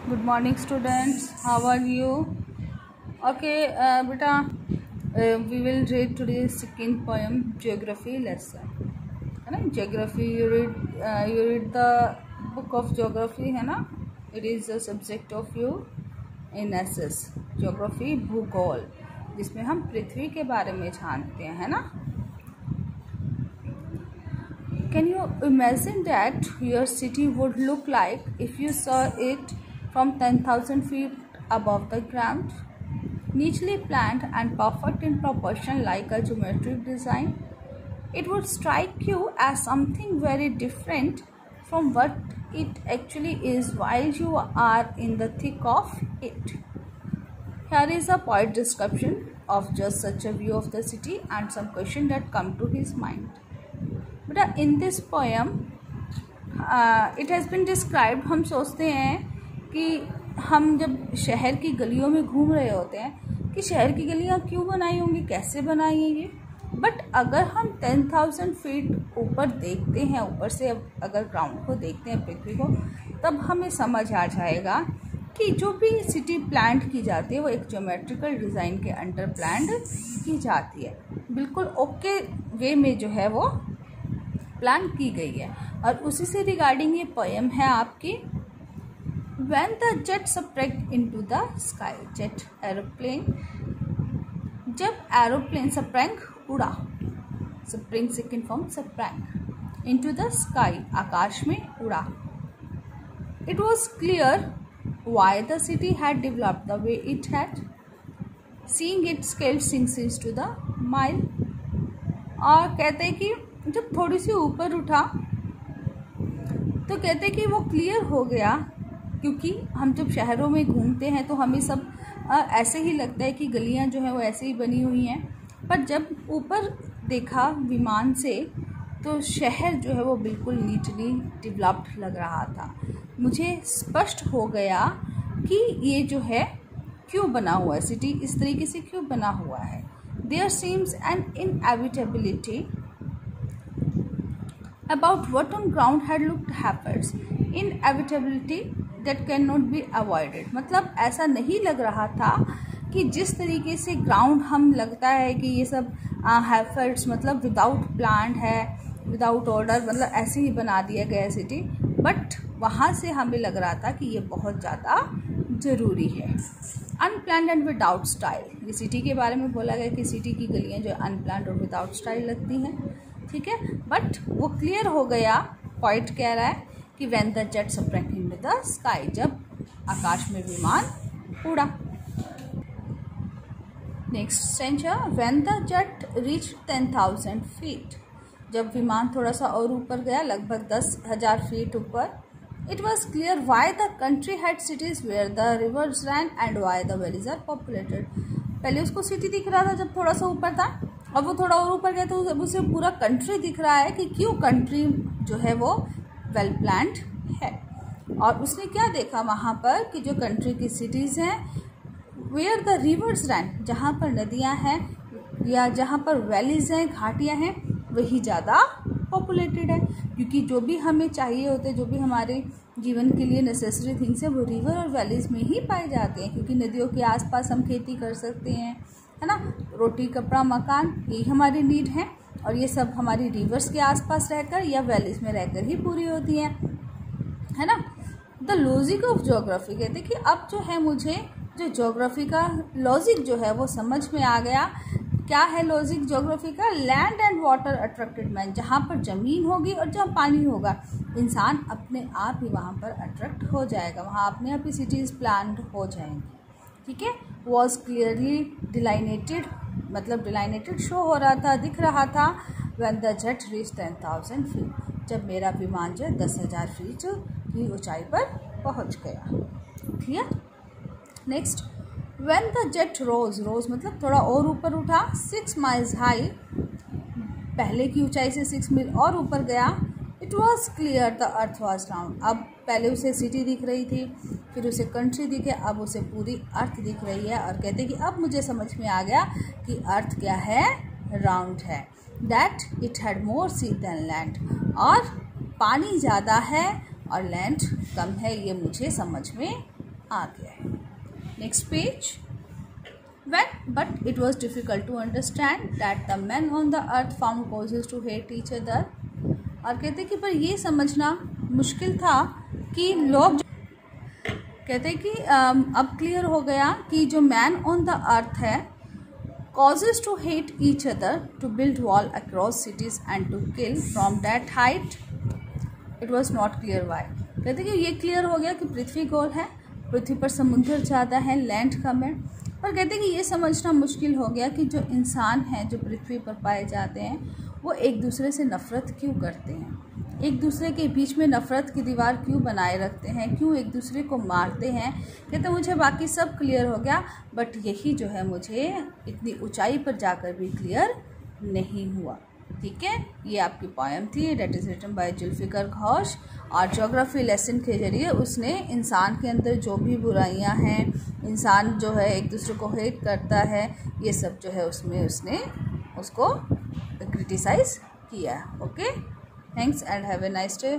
Good morning, students. How are you? Okay, beta, we will read today's second poem, Geography lesson. है ना? Geography, you read the book of Geography, है ना? It is the subject of you in SS. Geography, भूगोल, जिसमें हम पृथ्वी के बारे में जानते हैं, है ना? Can you imagine that your city would look like if you saw it from 10,000 feet above the ground? Neatly planned and perfect in proportion like a geometric design, it would strike you as something very different from what it actually is while you are in the thick of it. Here is a poet's description of just such a view of the city and some questions that come to his mind. But in this poem, it has been described, हम सोचते हैं कि हम जब शहर की गलियों में घूम रहे होते हैं कि शहर की गलियां क्यों बनाई होंगी, कैसे बनाई हैं ये. बट अगर हम 10,000 फीट ऊपर देखते हैं, ऊपर से अगर ग्राउंड को देखते हैं, पृथ्वी को, तब हमें समझ आ जाएगा कि जो भी सिटी प्लान की जाती है वो एक ज्योमेट्रिकल डिज़ाइन के अंडर प्लान की जाती है. बिल्कुल ओके वे में जो है वो प्लान की गई है. और उसी से रिगार्डिंग ये पोएम है आपकी. When the jet sprang into the sky, jet aeroplane, जब एरोप्लेन sprang उड़ा, spring second form sprang, into the sky आकाश में उड़ा. It was clear why the city had developed the way it had, seeing its scale sinks into the mile. और कहते हैं कि जब थोड़ी सी ऊपर उठा तो कहते हैं कि वो क्लियर हो गया, क्योंकि हम जब शहरों में घूमते हैं तो हमें सब ऐसे ही लगता है कि गलियां जो है वो ऐसे ही बनी हुई हैं. पर जब ऊपर देखा विमान से तो शहर जो है वो बिल्कुल नीटली डेवलप्ड लग रहा था. मुझे स्पष्ट हो गया कि ये जो है क्यों बना हुआ है, सिटी इस तरीके से क्यों बना हुआ है. There seems an inevitability about what on ground had looked happens. Inevitability that cannot be avoided. मतलब ऐसा नहीं लग रहा था कि जिस तरीके से ग्राउंड हम लगता है कि ये सब हैफर्ट्स मतलब विदाउट प्लान है, विदाउट ऑर्डर, मतलब ऐसे ही बना दिया गया सिटी. बट वहाँ से हमें लग रहा था कि ये बहुत ज़्यादा ज़रूरी है. अनप्लान्ड एंड विदाउट स्टाइल, ये सिटी के बारे में बोला गया कि सिटी की गलियाँ जो अनप्लान्ड और विदाउट स्टाइल लगती हैं. ठीक है, बट वो क्लियर हो गया. पॉइंट कह रहा है कि when the jet sprang into the sky, जब आकाश में विमान उड़ा. Next सेंचर, when the jet reach 10,000 feet, जब विमान थोड़ा सा और ऊपर गया, लगभग 10,000 फीट ऊपर. It was clear why the country had cities where the rivers ran and why the valleys are populated. पहले उसको सिटी दिख रहा था जब थोड़ा सा ऊपर था, अब वो थोड़ा और ऊपर गया तो उसे पूरा कंट्री दिख रहा है कि क्यों कंट्री जो है वो वेल प्लान्ड है. और उसने क्या देखा वहाँ पर कि जो कंट्री की सिटीज़ हैं, वेयर द रिवर्स रैन, जहाँ पर नदियाँ हैं या जहाँ पर वैलीज हैं, घाटियाँ हैं, वही ज़्यादा पॉपुलेटेड है. क्योंकि जो भी हमें चाहिए होते हैं, जो भी हमारे जीवन के लिए नेसेसरी थिंग्स है, वो रिवर और वैलीज में ही पाए जाते हैं. क्योंकि नदियों के आसपास हम खेती कर सकते हैं, है ना. रोटी, कपड़ा, मकान, यही हमारी नीड है. और ये सब हमारी रिवर्स के आसपास रहकर या वैलीज में रहकर ही पूरी होती हैं, है ना. द लॉजिक ऑफ ज्योग्राफी, कहते हैं कि अब जो है मुझे जो ज्योग्राफी का लॉजिक जो है वो समझ में आ गया. क्या है लॉजिक ज्योग्राफी का? Land and water attracted man, जहाँ पर ज़मीन होगी और जहाँ पानी होगा, इंसान अपने आप ही वहाँ पर अट्रैक्ट हो जाएगा, वहाँ अपने आप ही सिटीज़ प्लान्ड हो जाएंगी. ठीक है. वॉज क्लियरली डिलाइनेटेड, मतलब डिलाइनेटेड शो हो रहा था, दिख रहा था. When the jet reach 10,000 feet, जब मेरा विमान जो 10,000 फीट की ऊंचाई पर पहुंच गया. Clear. Next, when the jet rose, rose मतलब थोड़ा और ऊपर उठा, 6 miles हाई, पहले की ऊंचाई से 6 मील और ऊपर गया. It was clear the earth was round, अब पहले उसे सिटी दिख रही थी, फिर उसे कंट्री दिखे, अब उसे पूरी अर्थ दिख रही है. और कहते हैं कि अब मुझे समझ में आ गया कि अर्थ क्या है, राउंड है. That it had more sea than land, और पानी ज़्यादा है और लैंड कम है, ये मुझे समझ में आ गया है। Next page. But it was difficult to understand that the men on the earth found causes to hate each other. और कहते कि पर ये समझना मुश्किल था कि लोग, कहते कि अब क्लियर हो गया कि जो मैन ऑन द अर्थ है causes to hate each other, to build wall across cities and to kill from that height. It was not clear why. कहते कि ये क्लियर हो गया कि पृथ्वी गोल है, पृथ्वी पर समुद्र ज़्यादा है, लैंड कम है। पर कहते कि ये समझना मुश्किल हो गया कि जो इंसान हैं जो पृथ्वी पर पाए जाते हैं वो एक दूसरे से नफ़रत क्यों करते हैं, एक दूसरे के बीच में नफ़रत की दीवार क्यों बनाए रखते हैं, क्यों एक दूसरे को मारते हैं। कहते मुझे बाकी सब क्लियर हो गया, बट यही जो है मुझे इतनी ऊंचाई पर जाकर भी क्लियर नहीं हुआ। ठीक है, ये आपकी पोएम थी, that is written by Zulfikar Ghosh. और ज्योग्राफी लेसन के जरिए उसने इंसान के अंदर जो भी बुराइयां हैं, इंसान जो है एक दूसरे को हेट करता है, ये सब जो है उसमें उसने उसको क्रिटिसाइज़ किया। Okay, thanks and have a nice day.